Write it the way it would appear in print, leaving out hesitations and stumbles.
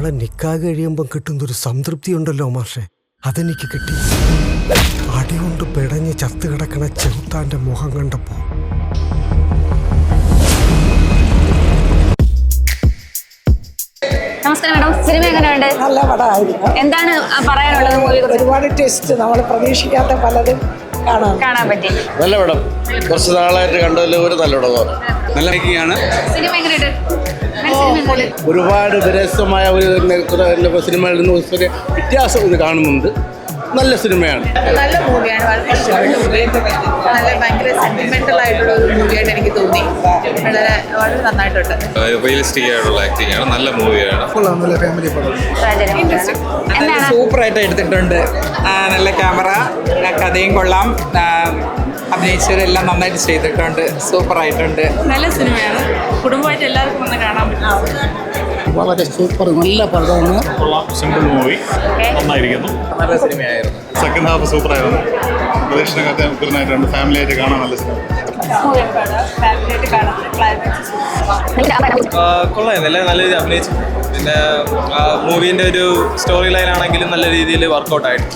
നാളെ നിക്കാഹ് കഴിയുമ്പോൾ കിട്ടുന്നൊരു സംതൃപ്തി ഉണ്ടല്ലോ മാഷെ, അതെനിക്ക് കിട്ടി. അടികൊണ്ട് പിടഞ്ഞ് ചത്തു കിടക്കണ ചെറുത്താന്റെ മുഖം കണ്ടപ്പോ നമസ്കാരം മാഡം, സിനിമ എങ്ങനെയുണ്ട്? നല്ല പടമായിരുന്നു. എന്താണ് പറയാനുള്ളത്? ഒരുപാട് ടെസ്റ്റ് നമ്മൾ പ്രതീക്ഷിക്കാത്ത പലതും കാണാൻ പറ്റി. നല്ല പടം, കുറച്ച് നാളായിട്ട് കണ്ടതിൽ ഒരു നല്ല പടമാണ്. നല്ല മേക്കിങ്ങാണ്. സിനിമ എങ്ങനെയുണ്ട്? ഒരുപാട് വ്യത്യസ്തമായ ഒരു സിനിമയിൽ നിന്ന് വ്യത്യാസം ഇത് കാണുന്നുണ്ട്. നല്ല സിനിമയാണ്. നല്ല മൂവിയാണ്, വളരെ ഇഷ്ടപ്പെട്ടു. നല്ല ഭയങ്കര സെന്റിമെന്റൽ ആയിട്ടുള്ള ഒരു മൂവിയായിട്ട് എനിക്ക് തോന്നി. വളരെ നന്നായിട്ടുണ്ട്. റിയലിസ്റ്റിക് ആയിട്ടുള്ള ആക്ടിംഗ് ആണ്. നല്ല മൂവിയാണ്. സൂപ്പർ ആയിട്ട് എടുത്തിട്ടുണ്ട്. നല്ല ക്യാമറ, കഥയും കൊള്ളാം, അഭിനയിച്ചവരെല്ലാം നന്നായിട്ട് ചെയ്തിട്ടുണ്ട്. സൂപ്പർ ആയിട്ടുണ്ട്. നല്ല സിനിമയാണ്, കുടുംബമായിട്ട് എല്ലാവർക്കും വന്ന് കാണാൻ പറ്റും. വളരെ സൂപ്പർ, നല്ല പടമാണ്. സിമ്പിൾ മൂവി, നന്നായിരിക്കുന്നു. നല്ല സിനിമയായിരുന്നു. സെക്കൻഡ് ഹാഫ് സൂപ്പർ ആയിരുന്നു. പ്രദക്ഷിണായിട്ട് ഫാമിലി ആയിട്ട് കാണാൻ നല്ല സിനിമ. കൊള്ളായിരുന്നു, നല്ല രീതിയിൽ അഭിനയിച്ചു. പിന്നെ മൂവീൻ്റെ ഒരു സ്റ്റോറി ലൈൻ ആണെങ്കിലും നല്ല രീതിയിൽ വർക്കൗട്ട് ആയിട്ട്